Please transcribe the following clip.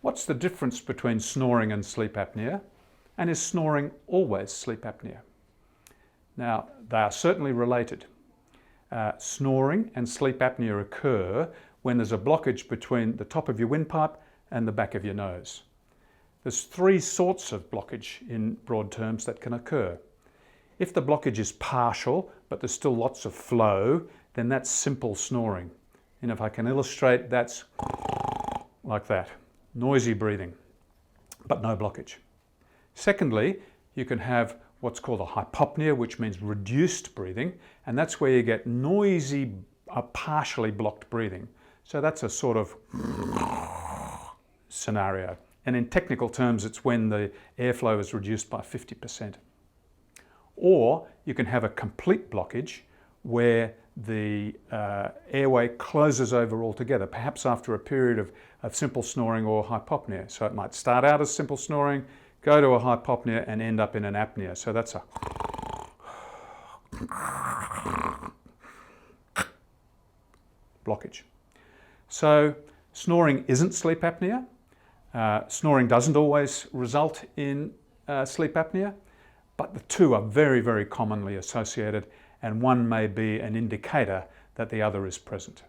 What's the difference between snoring and sleep apnea? And is snoring always sleep apnea? Now, they are certainly related. Snoring and sleep apnea occur when there's a blockage between the top of your windpipe and the back of your nose. There's three sorts of blockage in broad terms that can occur. If the blockage is partial, but there's still lots of flow, then that's simple snoring. And if I can illustrate, that's like that, noisy breathing, but no blockage. Secondly, you can have what's called a hypopnea, which means reduced breathing, and that's where you get noisy, partially blocked breathing. So that's a sort of scenario. And in technical terms, it's when the airflow is reduced by 50%. Or you can have a complete blockage where the airway closes over altogether, perhaps after a period of simple snoring or hypopnea. So it might start out as simple snoring, go to a hypopnea and end up in an apnea. So that's a blockage. So snoring isn't sleep apnea. Snoring doesn't always result in sleep apnea, but the two are very, very commonly associated, and one may be an indicator that the other is present.